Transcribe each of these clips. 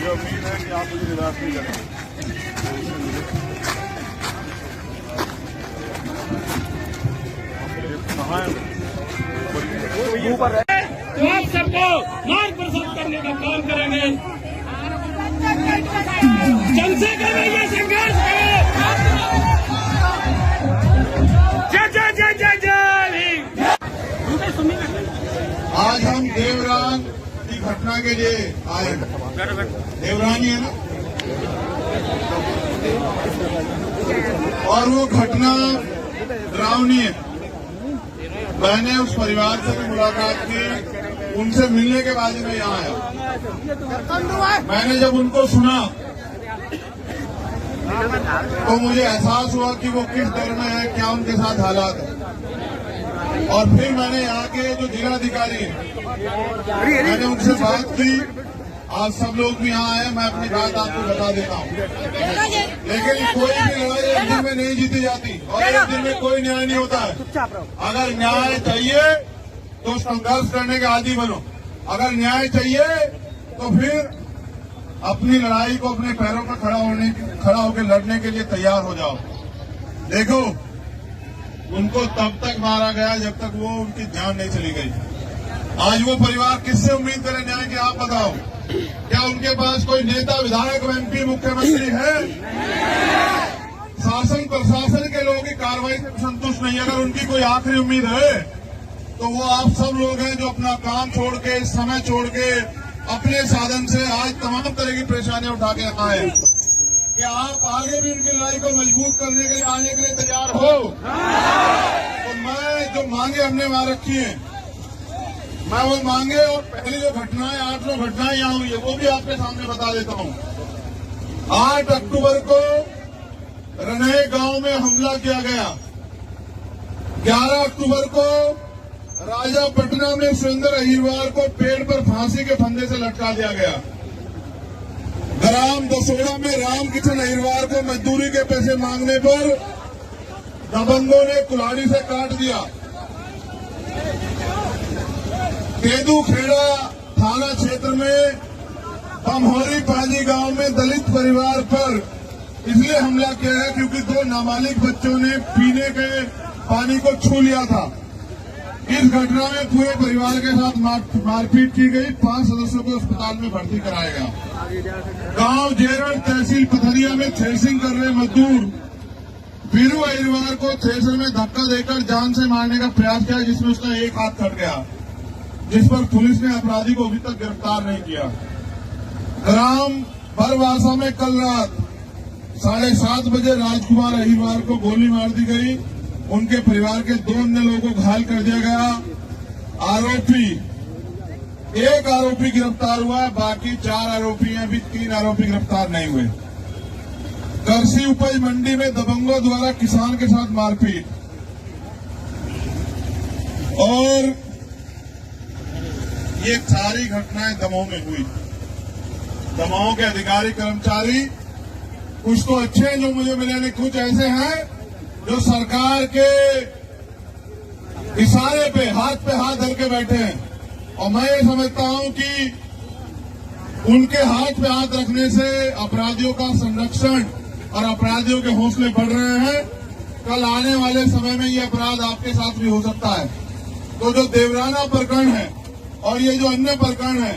मुझे उम्मीद है कि आप मुझे निराश नहीं करेंगे। तो आप सबको मार्गदर्शन करने का काम करेंगे। चंद्रशेखर भैया संघर्ष करें। जय जय जय जय जय। आज हम देवरान की घटना के लिए आए। देवरान ही है ना, और वो घटना डरावनी है। मैंने उस परिवार से भी मुलाकात की, उनसे मिलने के बाद ही मैं यहाँ आया। मैंने जब उनको सुना तो मुझे एहसास हुआ कि वो किस दौर में है, क्या उनके साथ हालात है। और फिर मैंने यहाँ के जो जिलाधिकारी हैं, मैंने उनसे बात की। आज सब लोग भी यहाँ आए, मैं अपनी बात आपको बता देता हूँ। लेकिन कोई भी लड़ाई एक दिन में नहीं जीती जाती और एक दिन में कोई न्याय नहीं होता है। अगर न्याय चाहिए तो संघर्ष करने के आदी बनो। अगर न्याय चाहिए तो फिर अपनी लड़ाई को अपने पैरों पर खड़ा होकर लड़ने के लिए तैयार हो जाओ। देखो, उनको तब तक मारा गया जब तक वो उनकी जान नहीं चली गई। आज वो परिवार किससे उम्मीद करे न्याय की, आप बताओ। क्या उनके पास कोई नेता, विधायक, एमपी, मुख्यमंत्री है? शासन प्रशासन के लोगों की कार्रवाई से संतुष्ट नहीं। अगर उनकी कोई आखिरी उम्मीद है तो वो आप सब लोग हैं जो अपना काम छोड़ के, समय छोड़ के, अपने साधन से आज तमाम तरह की परेशानियां उठा के आए। क्या आप आगे भी उनकी लड़ाई को मजबूत करने के लिए आने के लिए तैयार हो? तो मैं जो मांगे हमने वहां रखी है, मैं वो मांगे और पहली जो घटनाएं 8-9 घटनाएं यहाँ हुई है वो भी आपके सामने बता देता हूँ। 8 अक्टूबर को रनहे गांव में हमला किया गया। 11 अक्टूबर को राजापटना में सुरेंद्र अहिरवार को पेड़ पर फांसी के फंदे से लटका दिया गया। ग्राम दसोड़ा में रामकिशन अहिरवार को मजदूरी के पैसे मांगने पर दबंगों ने कुल्हाड़ी से काट दिया। केदू खेड़ा थाना क्षेत्र में बमहोरी पाजी गांव में दलित परिवार पर इसलिए हमला किया है क्योंकि 2 नाबालिग बच्चों ने पीने के पानी को छू लिया था। इस घटना में पूरे परिवार के साथ मारपीट की गई। 5 सदस्यों को अस्पताल में भर्ती कराया गया। गांव जेरड़ तहसील पथरिया में थ्रेसिंग कर रहे मजदूर वीरू अहिरवार को थ्रेसर में धक्का देकर जान से मारने का प्रयास किया, जिसमें उसका एक हाथ कट गया, जिस पर पुलिस ने अपराधी को अभी तक गिरफ्तार नहीं किया। ग्राम बरवासा में कल रात 7:30 बजे राजकुमार अहिरवार को गोली मार दी गई। उनके परिवार के 2 अन्य लोगों को घायल कर दिया गया। एक आरोपी गिरफ्तार हुआ, बाकी 4 आरोपी हैं। अभी 3 आरोपी गिरफ्तार नहीं हुए। कृषि उपज मंडी में दबंगों द्वारा किसान के साथ मारपीट। और ये सारी घटनाएं दमोह में हुई। दमोह के अधिकारी कर्मचारी कुछ तो अच्छे हैं जो मुझे मिले, ने कुछ ऐसे हैं जो सरकार के इशारे पे हाथ धर के बैठे हैं। और मैं ये समझता हूं कि उनके हाथ पे हाथ रखने से अपराधियों का संरक्षण और अपराधियों के हौसले बढ़ रहे हैं। कल आने वाले समय में ये अपराध आपके साथ भी हो सकता है। तो जो देवराना प्रकरण है और ये जो अन्य प्रकरण है,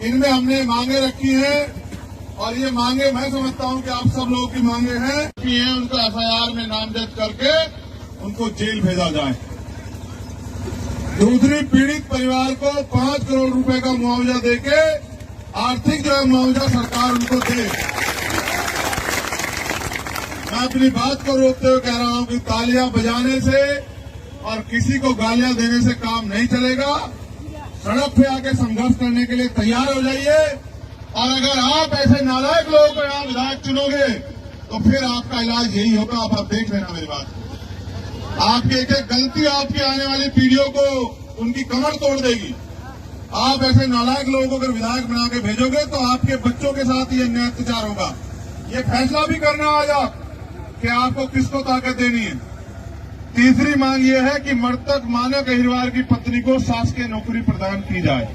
इनमें हमने मांगे रखी हैं। और ये मांगे मैं समझता हूं कि आप सब लोगों की मांगे हैं कि उनको एफआईआर में नामजद करके उनको जेल भेजा जाए। दूसरी, पीड़ित परिवार को 5 करोड़ रुपए का मुआवजा देके आर्थिक जो है मुआवजा सरकार उनको दे। मैं अपनी बात को रोकते हुए कह रहा हूं कि तालियां बजाने से और किसी को गालियां देने से काम नहीं चलेगा। सड़क पे आके संघर्ष करने के लिए तैयार हो जाइए। और अगर आप ऐसे नालायक लोगों को यहाँ विधायक चुनोगे तो फिर आपका इलाज यही होगा। आप देख लेना मेरी बात। आपकी एक गलती आपकी आने वाली पीढ़ियों को उनकी कमर तोड़ देगी। आप ऐसे नालायक लोगों को अगर विधायक बना के भेजोगे तो आपके बच्चों के साथ ये अन्याय अत्याचार होगा। ये फैसला भी करना आज आप कि आपको किसको ताकत देनी है। तीसरी मांग ये है कि मृतक मानक अहिरवार की पत्नी को शासकीय नौकरी प्रदान की जाए।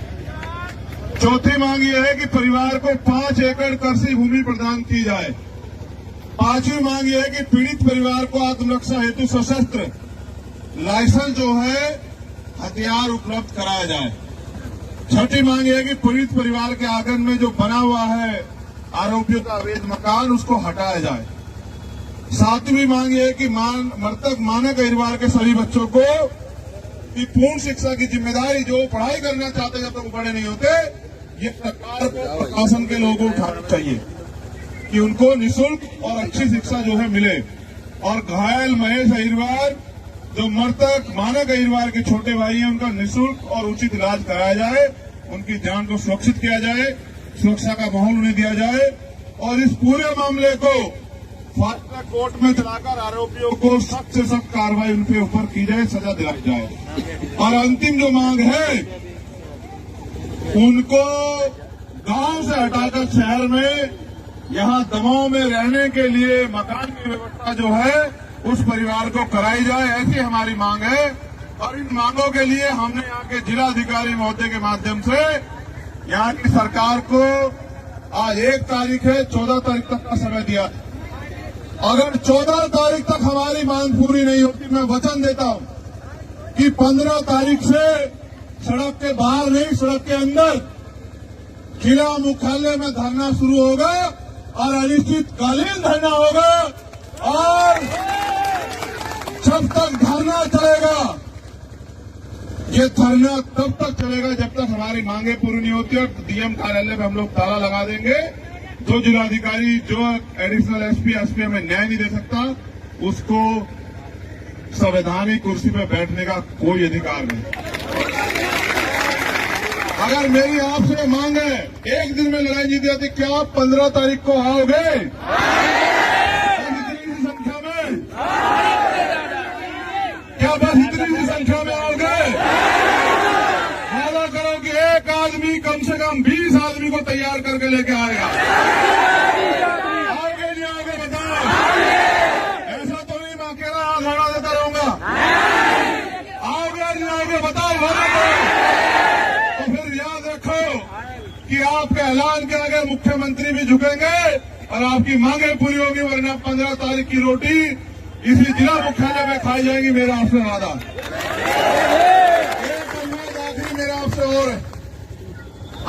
चौथी मांग यह है कि परिवार को 5 एकड़ कृषि भूमि प्रदान की जाए। पांचवी मांग यह है कि पीड़ित परिवार को आत्मरक्षा हेतु सशस्त्र लाइसेंस जो है हथियार उपलब्ध कराया जाए। छठी मांग यह है कि पीड़ित परिवार के आंगन में जो बना हुआ है आरोपियों का अवैध मकान उसको हटाया जाए। सातवीं मांग यह है कि मृतक मानक परिवार के सभी बच्चों को कि पूर्ण शिक्षा की जिम्मेदारी जो पढ़ाई करना चाहते जब तक बड़े नहीं होते, ये सरकार को प्रशासन के लोगों को उठाना चाहिए कि उनको निःशुल्क और अच्छी शिक्षा जो है मिले। और घायल महेश अहिरवार जो मृतक मानक अहिरवार के छोटे भाई हैं, उनका निःशुल्क और उचित इलाज कराया जाए, उनकी जान को सुरक्षित किया जाए, सुरक्षा का माहौल उन्हें दिया जाए और इस पूरे मामले को फासला कोर्ट में चलाकर आरोपियों को सख्त से सख्त कार्रवाई उनके ऊपर की जाए, सजा दिलाई जाए। और अंतिम जो मांग है, उनको गांव से हटाकर शहर में यहां दबाव में रहने के लिए मकान की व्यवस्था जो है उस परिवार को कराई जाए, ऐसी हमारी मांग है। और इन मांगों के लिए हमने यहाँ के जिलाधिकारी महोदय के माध्यम से यहाँ की सरकार को आज 1 तारीख है, 14 तारीख तक का समय दिया। अगर 14 तारीख तक हमारी मांग पूरी नहीं होती, मैं वचन देता हूं कि 15 तारीख से सड़क के बाहर नहीं, सड़क के अंदर जिला मुख्यालय में धरना शुरू होगा और अनिश्चितकालीन धरना होगा। और जब तक धरना चलेगा, ये धरना तब तक चलेगा जब तक हमारी मांगे पूरी नहीं होती। और डीएम कार्यालय में हम लोग ताला लगा देंगे। जो जिलाधिकारी, जो एडिशनल एसपी हमें न्याय नहीं दे सकता, उसको संवैधानिक कुर्सी पर बैठने का कोई अधिकार नहीं। अगर मेरी आपसे मांग है, एक दिन में लड़ाई जीत जाती, क्या आप 15 तारीख को आओगे? इतनी सी संख्या में, क्या बस इतनी सी संख्या में आओगे? वादा करो कि एक आदमी कम से कम 20 आदमी को तैयार करके लेके आएगा। आओगे नहीं आओगे बताओ? ऐसा तो नहीं मैं अकेला हाथ लड़ा देता रहूंगा। आओगे नहीं आओगे बताओ? वादा करो। तो फिर याद रखो कि आपके ऐलान के आगे मुख्यमंत्री भी झुकेंगे और आपकी मांगे पूरी होगी, वरना 15 तारीख की रोटी इसी जिला मुख्यालय में खाई जाएगी। मेरा आपसे वादा। एक अनुरोध आखिरी मेरा आपसे और है,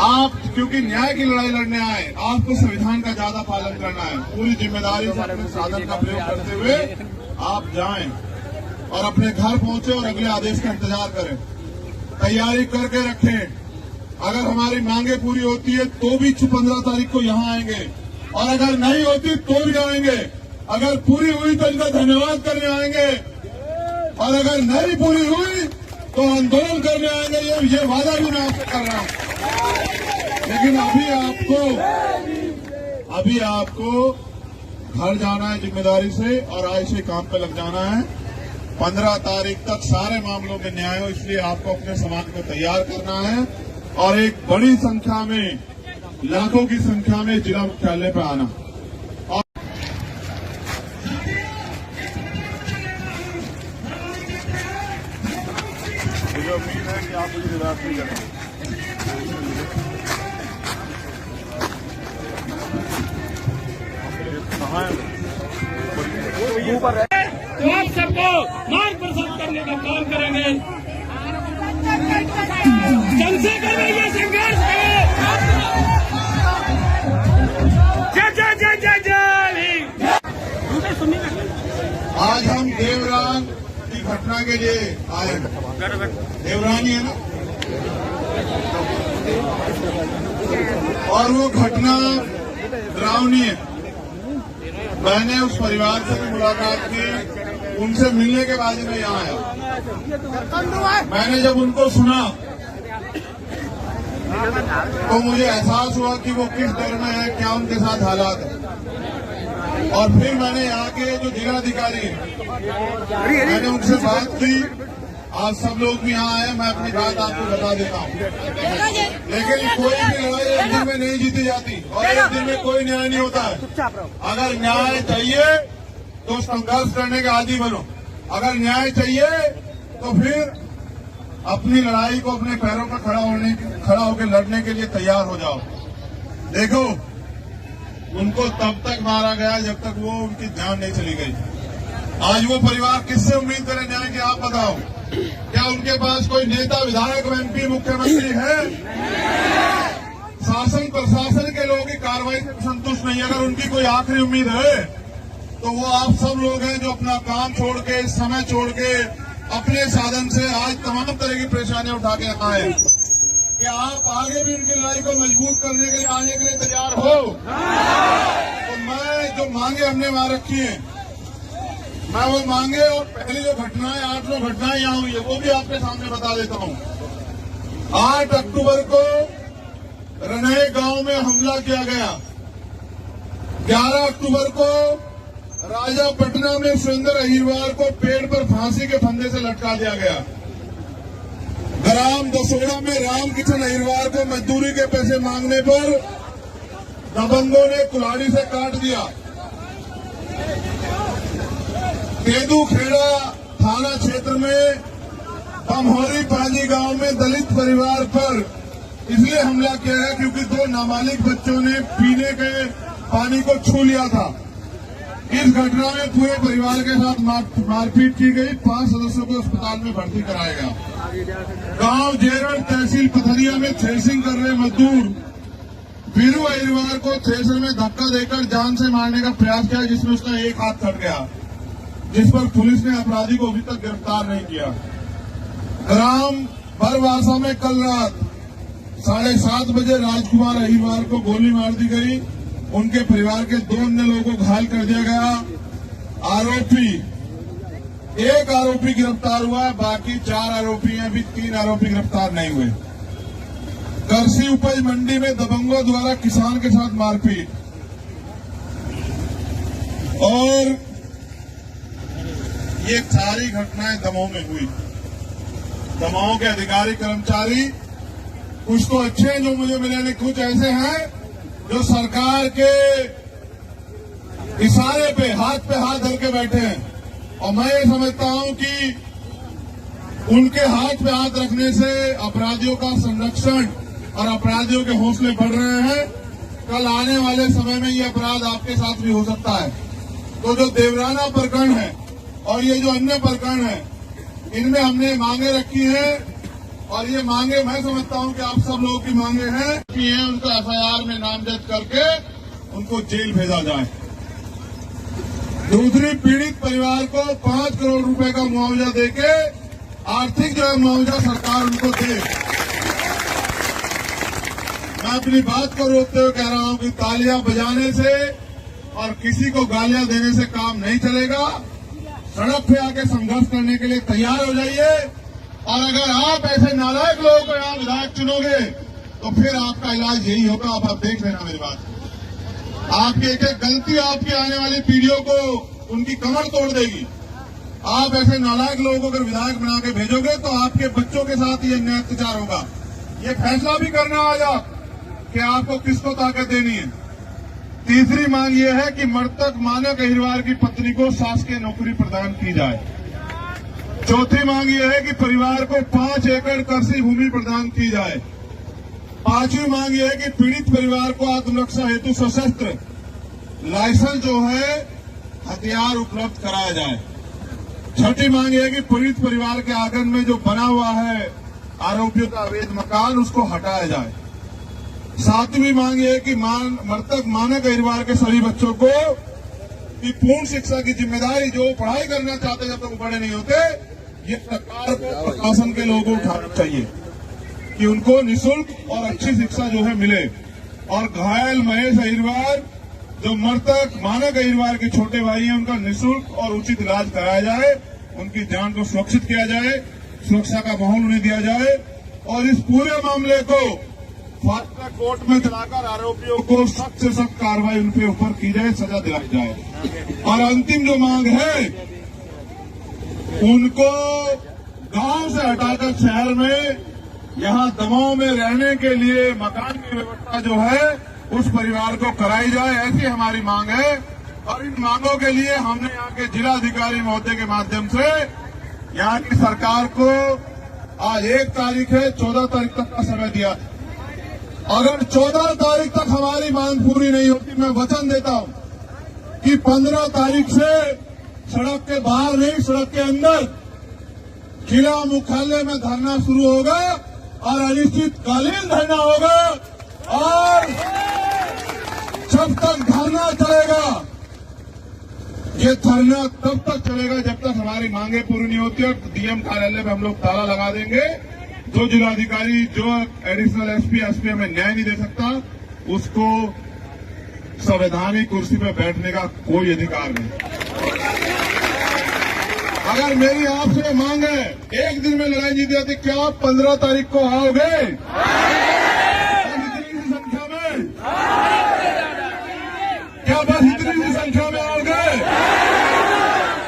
आप क्योंकि न्याय की लड़ाई लड़ने आए, आपको संविधान का ज्यादा पालन करना है। पूरी जिम्मेदारी से अपने साधन का प्रयोग करते हुए आप जाएं और अपने घर पहुंचे और अगले आदेश का इंतजार करें, तैयारी करके रखें। अगर हमारी मांगे पूरी होती है तो भी 15 तारीख को यहाँ आएंगे, और अगर नहीं होती तो भी आएंगे। अगर पूरी हुई तो इनका धन्यवाद करने आएंगे, और अगर नहीं पूरी हुई तो आंदोलन करने आएंगे। ये वादा भी मैं आपसे कर रहा हूं। लेकिन अभी आपको घर जाना है जिम्मेदारी से और आज से काम पे लग जाना है। 15 तारीख तक सारे मामलों में न्याय हो, इसलिए आपको अपने समाज को तैयार करना है और एक बड़ी संख्या में, लाखों की संख्या में जिला मुख्यालय पर आना। मुझे उम्मीद है कि आप मुझे निराश नहीं करेंगे। तो आप सबको मार्गदर्शन करने का काम करेंगे। जनसे करने ये संघर्ष है। जय जय जय जय जय। आज हम देवरान की घटना के लिए आए हैं। देवरान ही है ना, और वो घटना डरावनी है। मैंने उस परिवार से भी मुलाकात की, उनसे मिलने के बाद ही मैं यहाँ आया। मैंने जब उनको सुना तो मुझे एहसास हुआ कि वो किस डर में है, क्या उनके साथ हालात है। और फिर मैंने यहाँ के जो जिलाधिकारी हैं, मैंने उनसे बात की। आज सब लोग भी यहाँ आए, मैं अपनी बात आपको बता देता हूँ। लेकिन कोई भी लड़ाई एक दिन में नहीं जीती जाती और एक दिन में कोई न्याय नहीं होता है। अगर न्याय चाहिए तो संघर्ष करने के आदी बनो। अगर न्याय चाहिए तो फिर अपनी लड़ाई को अपने पैरों पर खड़ा होकर लड़ने के लिए तैयार हो जाओ। देखो, उनको तब तक मारा गया जब तक वो उनकी जान नहीं चली गई। आज वो परिवार किससे उम्मीद करे न्याय की, आप बताओ। क्या उनके पास कोई नेता, विधायक, एमपी, मुख्यमंत्री है? शासन प्रशासन के लोगों की कार्रवाई से संतुष्ट नहीं। अगर उनकी कोई आखिरी उम्मीद है तो वो आप सब लोग हैं जो अपना काम छोड़ के, समय छोड़ के, अपने साधन से आज तमाम तरह की परेशानियां उठा के आए। क्या आप आगे भी उनकी लड़ाई को मजबूत करने के लिए आने के लिए तैयार हो? तो मैं जो मांगे हमने वहां रखी है, मैं वो मांगे और पहली जो घटनाएं 8 घटनाएं यहाँ हुई है वो भी आपके सामने बता देता हूँ। 8 अक्टूबर को रनहे गांव में हमला किया गया। 11 अक्टूबर को राजापटना में सुरेंद्र अहिरवार को पेड़ पर फांसी के फंदे से लटका दिया गया। ग्राम दसोड़ा में रामकिशन अहिरवार को मजदूरी के पैसे मांगने पर दबंगों ने कुल्हाड़ी से काट दिया। केदू खेड़ा थाना क्षेत्र में बमहोरी पाजी गांव में दलित परिवार पर इसलिए हमला किया है क्योंकि 2 नाबालिग बच्चों ने पीने के पानी को छू लिया था। इस घटना में पूरे परिवार के साथ मारपीट की गई। 5 सदस्यों को अस्पताल में भर्ती कराया गया। गांव जेरड़ तहसील पथरिया में थ्रेसिंग कर रहे मजदूर वीरू अहिरवार को थ्रेसर में धक्का देकर जान से मारने का प्रयास किया, जिसमें उसका एक हाथ कट गया, जिस पर पुलिस ने अपराधी को अभी तक गिरफ्तार नहीं किया। ग्राम बरवासा में कल रात 7:30 बजे राजकुमार अहिरवार को गोली मार दी गई। उनके परिवार के 2 अन्य लोगों को घायल कर दिया गया। एक आरोपी गिरफ्तार हुआ है, बाकी 4 आरोपी हैं, अभी 3 आरोपी गिरफ्तार नहीं हुए। कृषि उपज मंडी में दबंगों द्वारा किसान के साथ मारपीट और ये सारी घटनाएं दमोह में हुई। दमोह के अधिकारी कर्मचारी कुछ तो अच्छे हैं जो मुझे मिले, कुछ ऐसे हैं जो सरकार के इशारे पे हाथ धर के बैठे हैं। और मैं ये समझता हूं कि उनके हाथ पे हाथ रखने से अपराधियों का संरक्षण और अपराधियों के हौसले बढ़ रहे हैं। कल आने वाले समय में ये अपराध आपके साथ भी हो सकता है। तो जो देवराना प्रकरण है और ये जो अन्य प्रकरण है, इनमें हमने मांगे रखी हैं और ये मांगे मैं समझता हूं कि आप सब लोगों की मांगे हैं कि उनको एफआईआर में नामजद करके उनको जेल भेजा जाए। दूसरी, पीड़ित परिवार को 5 करोड़ रुपए का मुआवजा देके आर्थिक जो है मुआवजा सरकार उनको दे। मैं अपनी बात को रोकते हुए कह रहा हूं कि तालियां बजाने से और किसी को गालियां देने से काम नहीं चलेगा। सड़क पे आके संघर्ष करने के लिए तैयार हो जाइए। और अगर आप ऐसे नालायक लोगों को यहाँ विधायक चुनोगे तो फिर आपका इलाज यही होगा। आप देख लेना मेरी बात। आपकी एक एक गलती आपकी आने वाली पीढ़ियों को उनकी कमर तोड़ देगी। आप ऐसे नालायक लोगों को अगर विधायक बना के भेजोगे तो आपके बच्चों के साथ ये अन्याय अत्याचार होगा। ये फैसला भी करना आज आप कि आपको किसको ताकत देनी है। तीसरी मांग ये है कि मृतक मानक अहिरवार की पत्नी को शासकीय नौकरी प्रदान की जाए। चौथी मांग ये है कि परिवार को 5 एकड़ कृषि भूमि प्रदान की जाए। 5वीं मांग ये है कि पीड़ित परिवार को आत्मरक्षा हेतु सशस्त्र लाइसेंस जो है हथियार उपलब्ध कराया जाए। 6ठी मांग ये है कि पीड़ित परिवार के आंगन में जो बना हुआ है आरोपियों का अवैध मकान, उसको हटाया जाए। 7वीं मांग ये है कि मृतक मानक अहिरवार के सभी बच्चों को की पूर्ण शिक्षा की जिम्मेदारी, जो पढ़ाई करना चाहते जब तक वो बड़े नहीं होते, ये सरकार को प्रशासन के लोगों को उठाना चाहिए कि उनको निःशुल्क और अच्छी शिक्षा जो है मिले। और घायल महेश अहिरवार जो मृतक मानक अहिरवार के छोटे भाई हैं, उनका निःशुल्क और उचित इलाज कराया जाए, उनकी जान को सुरक्षित किया जाए, सुरक्षा का माहौल उन्हें दिया जाए और इस पूरे मामले को फास्ट ट्रैक कोर्ट में चलाकर आरोपियों को सख्त से सख्त कार्रवाई उनके ऊपर की जाए, सजा दिलाई जाए। और अंतिम जो मांग है, उनको गांव से हटाकर शहर में यहां दमोह में रहने के लिए मकान की व्यवस्था जो है उस परिवार को कराई जाए, ऐसी हमारी मांग है। और इन मांगों के लिए हमने यहाँ के जिलाधिकारी महोदय के माध्यम से यहाँ की सरकार को आज 1 तारीख है, 14 तारीख तक का समय दिया। अगर 14 तारीख तक हमारी मांग पूरी नहीं होती, मैं वचन देता हूं कि 15 तारीख से सड़क के बाहर नहीं, सड़क के अंदर जिला मुख्यालय में धरना शुरू होगा और अनिश्चितकालीन धरना होगा। और जब तक धरना चलेगा, ये धरना तब तक चलेगा जब तक हमारी मांगे पूरी नहीं होती। और डीएम कार्यालय में हम लोग ताला लगा देंगे। जो जिलाधिकारी, जो एडिशनल एसपी हमें न्याय नहीं दे सकता, उसको संवैधानिक कुर्सी पर बैठने का कोई अधिकार नहीं। अगर मेरी आपसे मांग है, एक दिन में लड़ाई जीत जाती, क्या आप 15 तारीख को आओगे? इतनी सी संख्या में, क्या बस इतनी सी संख्या में आओगे?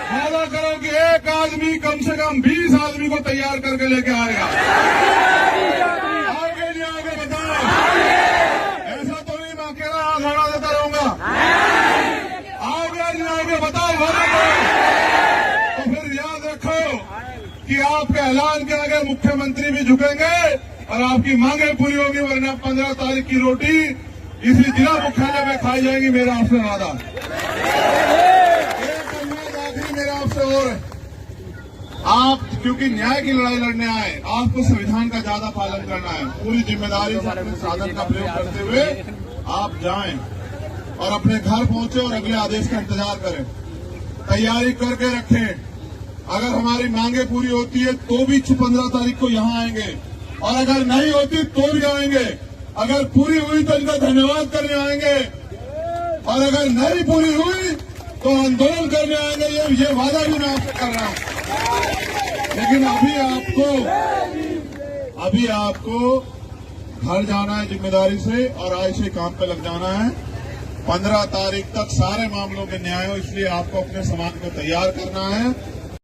वादा करो कि एक आदमी कम से कम 20 आदमी को तैयार करके लेके आएगा। आओगे नहीं आओगे बताओ? ऐसा तो नहीं मैं अकेला हाथ लड़ा देता रहूंगा। आओगे नहीं आओगे बताओ? वादा करो। तो फिर याद रखो कि आपके ऐलान के आगे मुख्यमंत्री भी झुकेंगे और आपकी मांगे पूरी होगी, वरना 15 तारीख की रोटी इसी जिला मुख्यालय में खाई जाएगी। मेरा आपसे वादा। एक अनुरोध आखिरी मेरा आपसे और है, आप क्योंकि न्याय की लड़ाई लड़ने आए, आपको संविधान का ज्यादा पालन करना है। पूरी जिम्मेदारी से अपने साधन का प्रयोग करते हुए आप जाएं और अपने घर पहुंचे और अगले आदेश का इंतजार करें। तैयारी करके रखें। अगर हमारी मांगे पूरी होती है तो भी 15 तारीख को यहां आएंगे, और अगर नहीं होती तो भी आएंगे। अगर पूरी हुई तो इनका धन्यवाद करने आएंगे, और अगर नहीं पूरी हुई तो आंदोलन करने आएंगे। ये वादा भी मैं आपसे कर रहा हूं। लेकिन अभी आपको घर जाना है जिम्मेदारी से, और आज से काम पे लग जाना है। 15 तारीख तक सारे मामलों में न्याय हो, इसलिए आपको अपने समाज को तैयार करना है।